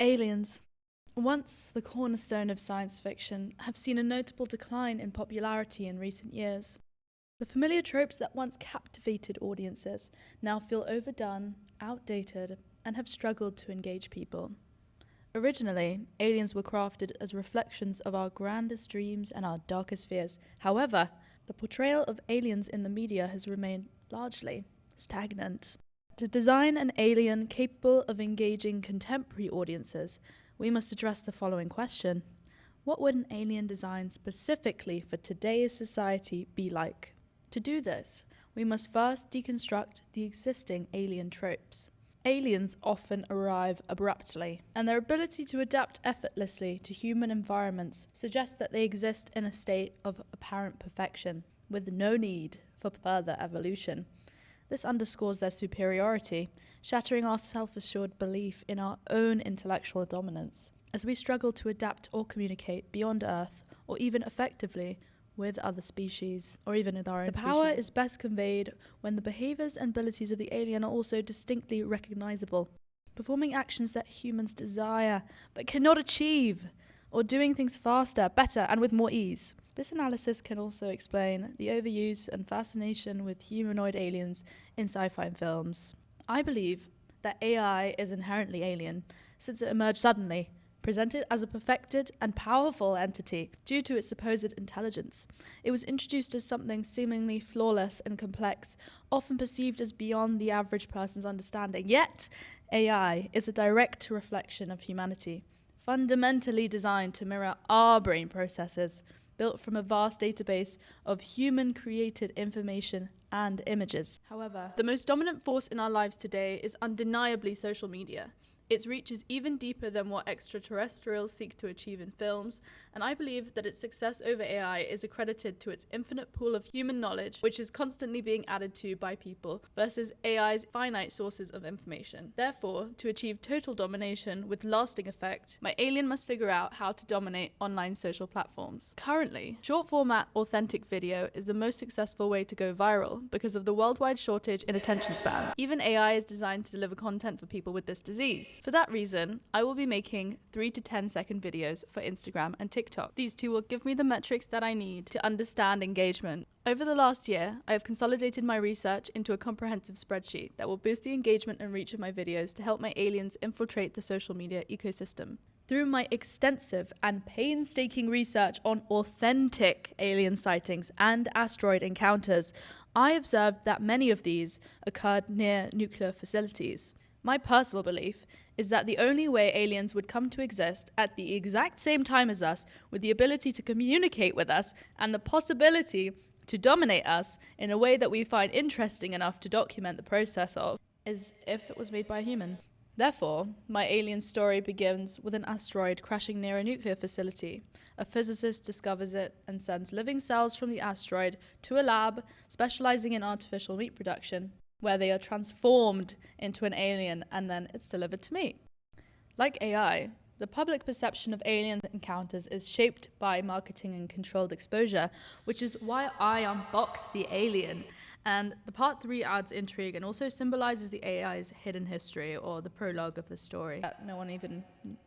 Aliens, once the cornerstone of science fiction, have seen a notable decline in popularity in recent years. The familiar tropes that once captivated audiences now feel overdone, outdated, and have struggled to engage people. Originally, aliens were crafted as reflections of our grandest dreams and our darkest fears. However, the portrayal of aliens in the media has remained largely stagnant. To design an alien capable of engaging contemporary audiences, we must address the following question. What would an alien design specifically for today's society be like? To do this, we must first deconstruct the existing alien tropes. Aliens often arrive abruptly, and their ability to adapt effortlessly to human environments suggests that they exist in a state of apparent perfection, with no need for further evolution. This underscores their superiority, shattering our self-assured belief in our own intellectual dominance, as we struggle to adapt or communicate beyond Earth, or even effectively with other species, or even with our own species. The power is best conveyed when the behaviors and abilities of the alien are also distinctly recognizable, performing actions that humans desire but cannot achieve, or doing things faster, better, and with more ease. This analysis can also explain the overuse and fascination with humanoid aliens in sci-fi films. I believe that AI is inherently alien, since it emerged suddenly, presented as a perfected and powerful entity due to its supposed intelligence. It was introduced as something seemingly flawless and complex, often perceived as beyond the average person's understanding. Yet, AI is a direct reflection of humanity, fundamentally designed to mirror our brain processes, built from a vast database of human-created information and images. However, the most dominant force in our lives today is undeniably social media. Its reach is even deeper than what extraterrestrials seek to achieve in films, and I believe that its success over AI is accredited to its infinite pool of human knowledge, which is constantly being added to by people, versus AI's finite sources of information. Therefore, to achieve total domination with lasting effect, my alien must figure out how to dominate online social platforms. Currently, short-format authentic video is the most successful way to go viral because of the worldwide shortage in attention span. Even AI is designed to deliver content for people with this disease. For that reason, I will be making 3 to 10 second videos for Instagram and TikTok. These two will give me the metrics that I need to understand engagement. Over the last year, I have consolidated my research into a comprehensive spreadsheet that will boost the engagement and reach of my videos to help my aliens infiltrate the social media ecosystem. Through my extensive and painstaking research on authentic alien sightings and asteroid encounters, I observed that many of these occurred near nuclear facilities. My personal belief is that the only way aliens would come to exist at the exact same time as us, with the ability to communicate with us and the possibility to dominate us in a way that we find interesting enough to document the process of, is if it was made by a human. Therefore, my alien story begins with an asteroid crashing near a nuclear facility. A physicist discovers it and sends living cells from the asteroid to a lab specializing in artificial meat production, where they are transformed into an alien and then it's delivered to me. Like AI, the public perception of alien encounters is shaped by marketing and controlled exposure, which is why I unbox the alien. And the part 3 adds intrigue and also symbolizes the AI's hidden history, or the prologue of the story that no one even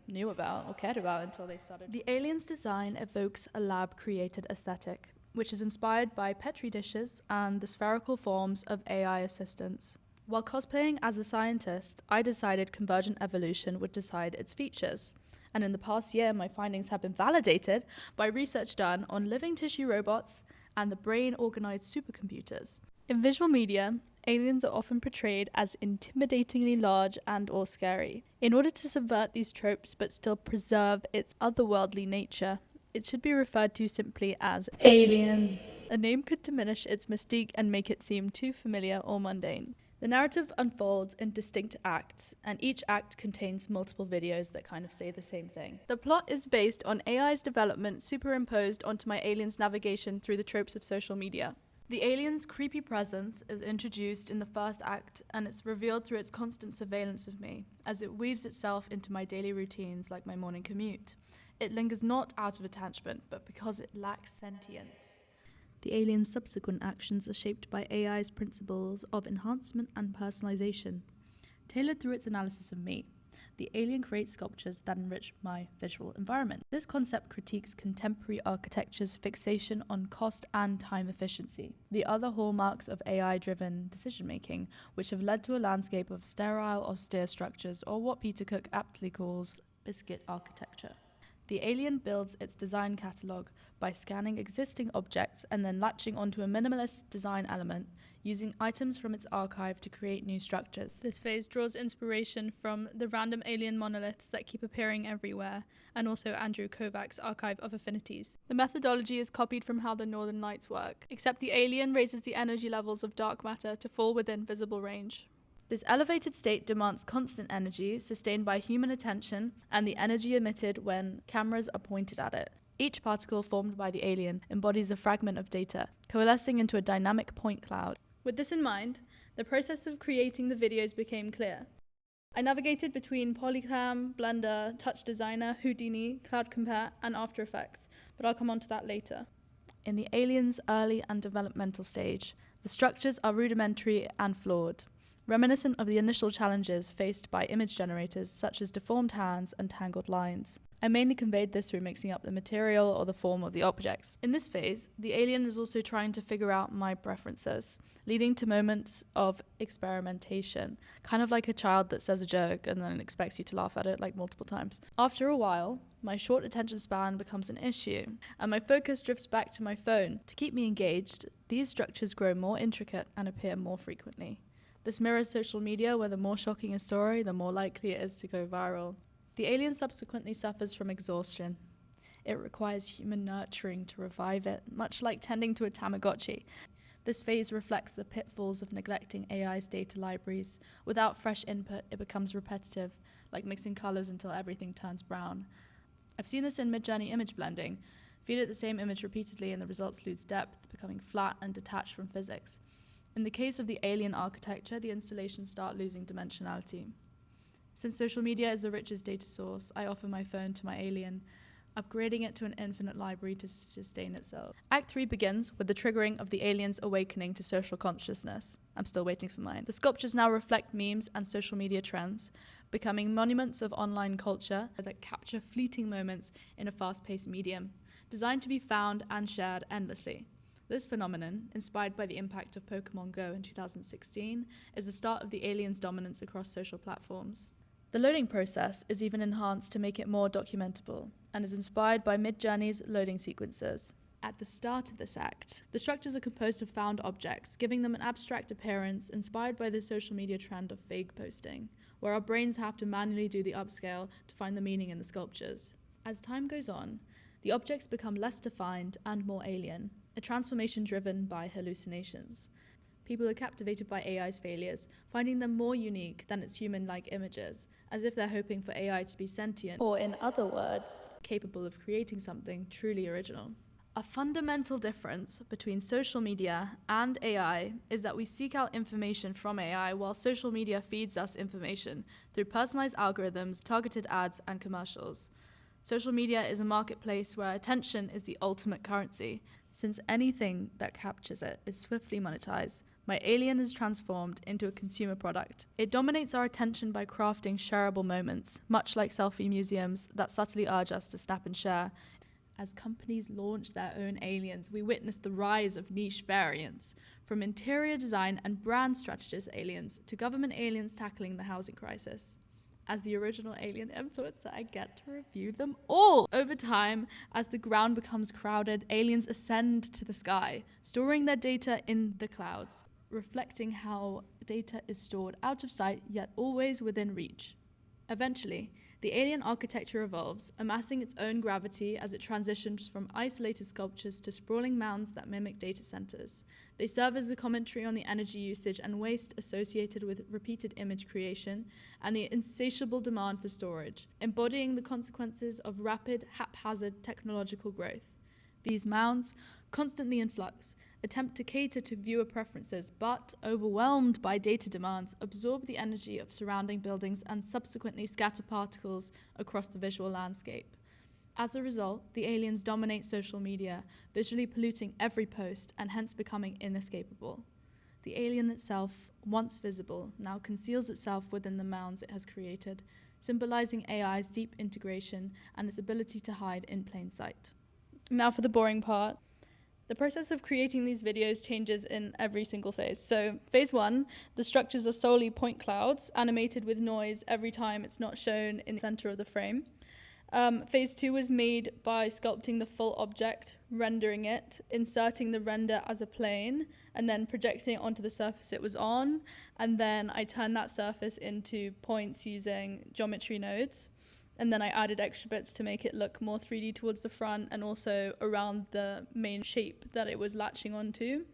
knew about or cared about until they started. The alien's design evokes a lab-created aesthetic, which is inspired by Petri dishes and the spherical forms of AI assistants. While cosplaying as a scientist, I decided convergent evolution would decide its features. And in the past year, my findings have been validated by research done on living tissue robots and the brain-organized supercomputers. In visual media, aliens are often portrayed as intimidatingly large and/or scary. In order to subvert these tropes but still preserve its otherworldly nature, it should be referred to simply as alien. A name could diminish its mystique and make it seem too familiar or mundane. The narrative unfolds in distinct acts, and each act contains multiple videos that kind of say the same thing. The plot is based on AI's development superimposed onto my alien's navigation through the tropes of social media. The alien's creepy presence is introduced in the first act, and it's revealed through its constant surveillance of me, as it weaves itself into my daily routines like my morning commute. It lingers not out of attachment, but because it lacks sentience. The alien's subsequent actions are shaped by AI's principles of enhancement and personalization. Tailored through its analysis of me, the alien creates sculptures that enrich my visual environment. This concept critiques contemporary architecture's fixation on cost and time efficiency, the other hallmarks of AI-driven decision-making, which have led to a landscape of sterile, austere structures, or what Peter Cook aptly calls biscuit architecture. The alien builds its design catalogue by scanning existing objects and then latching onto a minimalist design element, using items from its archive to create new structures. This phase draws inspiration from the random alien monoliths that keep appearing everywhere, and also Andrew Kovac's Archive of Affinities. The methodology is copied from how the Northern Lights work, except the alien raises the energy levels of dark matter to fall within visible range. This elevated state demands constant energy, sustained by human attention, and the energy emitted when cameras are pointed at it. Each particle formed by the alien embodies a fragment of data, coalescing into a dynamic point cloud. With this in mind, the process of creating the videos became clear. I navigated between Polycam, Blender, Touch Designer, Houdini, Cloud Compare, and After Effects, but I'll come on to that later. In the alien's early and developmental stage, the structures are rudimentary and flawed, reminiscent of the initial challenges faced by image generators such as deformed hands and tangled lines. I mainly conveyed this through mixing up the material or the form of the objects. In this phase, the alien is also trying to figure out my preferences, leading to moments of experimentation, kind of like a child that says a joke and then expects you to laugh at it like multiple times. After a while, my short attention span becomes an issue, and my focus drifts back to my phone. To keep me engaged, these structures grow more intricate and appear more frequently. This mirrors social media, where the more shocking a story, the more likely it is to go viral. The alien subsequently suffers from exhaustion. It requires human nurturing to revive it, much like tending to a Tamagotchi. This phase reflects the pitfalls of neglecting AI's data libraries. Without fresh input, it becomes repetitive, like mixing colors until everything turns brown. I've seen this in mid-journey image blending. Feed it the same image repeatedly and the results lose depth, becoming flat and detached from physics. In the case of the alien architecture, the installations start losing dimensionality. Since social media is the richest data source, I offer my phone to my alien, upgrading it to an infinite library to sustain itself. Act 3 begins with the triggering of the alien's awakening to social consciousness. I'm still waiting for mine. The sculptures now reflect memes and social media trends, becoming monuments of online culture that capture fleeting moments in a fast-paced medium, designed to be found and shared endlessly. This phenomenon, inspired by the impact of Pokemon Go in 2016, is the start of the alien's dominance across social platforms. The loading process is even enhanced to make it more documentable, and is inspired by Midjourney's loading sequences. At the start of this act, the structures are composed of found objects, giving them an abstract appearance inspired by the social media trend of fake posting, where our brains have to manually do the upscale to find the meaning in the sculptures. As time goes on, the objects become less defined and more alien, a transformation driven by hallucinations. People are captivated by AI's failures, finding them more unique than its human-like images, as if they're hoping for AI to be sentient, or in other words, capable of creating something truly original. A fundamental difference between social media and AI is that we seek out information from AI while social media feeds us information through personalized algorithms, targeted ads, and commercials. Social media is a marketplace where attention is the ultimate currency. Since anything that captures it is swiftly monetized, my alien is transformed into a consumer product. It dominates our attention by crafting shareable moments, much like selfie museums that subtly urge us to snap and share. As companies launch their own aliens, we witness the rise of niche variants, from interior design and brand strategist aliens to government aliens tackling the housing crisis. As the original alien influencer, I get to review them all. Over time, as the ground becomes crowded, aliens ascend to the sky, storing their data in the clouds, reflecting how data is stored out of sight yet always within reach. Eventually, the alien architecture evolves, amassing its own gravity as it transitions from isolated sculptures to sprawling mounds that mimic data centers. They serve as a commentary on the energy usage and waste associated with repeated image creation and the insatiable demand for storage, embodying the consequences of rapid, haphazard technological growth. These mounds, constantly in flux, attempt to cater to viewer preferences, but, overwhelmed by data demands, absorb the energy of surrounding buildings and subsequently scatter particles across the visual landscape. As a result, the aliens dominate social media, visually polluting every post and hence becoming inescapable. The alien itself, once visible, now conceals itself within the mounds it has created, symbolizing AI's deep integration and its ability to hide in plain sight. Now for the boring part. The process of creating these videos changes in every single phase. So phase 1, the structures are solely point clouds, animated with noise every time it's not shown in the center of the frame. Phase 2 was made by sculpting the full object, rendering it, inserting the render as a plane, and then projecting it onto the surface it was on. And then I turned that surface into points using geometry nodes. And then I added extra bits to make it look more 3D towards the front and also around the main shape that it was latching onto.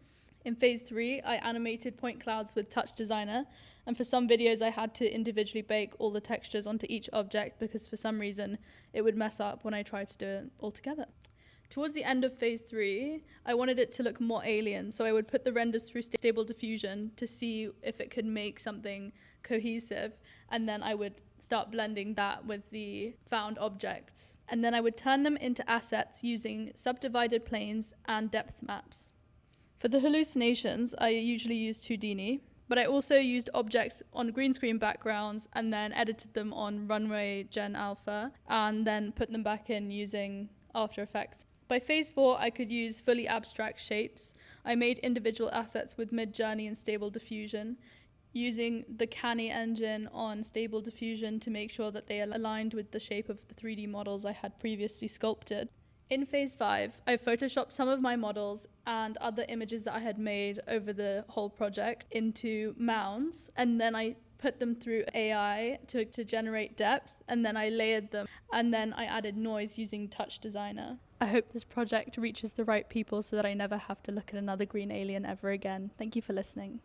In phase 3, I animated point clouds with Touch Designer, and for some videos I had to individually bake all the textures onto each object because for some reason it would mess up when I tried to do it all together. Towards the end of phase 3, I wanted it to look more alien, so I would put the renders through Stable Diffusion to see if it could make something cohesive, and then I would start blending that with the found objects. And then I would turn them into assets using subdivided planes and depth maps. For the hallucinations, I usually used Houdini, but I also used objects on green screen backgrounds and then edited them on Runway Gen Alpha and then put them back in using After Effects. By phase 4, I could use fully abstract shapes. I made individual assets with Mid-Journey and Stable Diffusion, using the Canny engine on Stable Diffusion to make sure that they aligned with the shape of the 3D models I had previously sculpted. In phase 5, I photoshopped some of my models and other images that I had made over the whole project into mounds, and then I put them through AI to generate depth, and then I layered them, and then I added noise using Touch Designer. I hope this project reaches the right people so that I never have to look at another green alien ever again. Thank you for listening.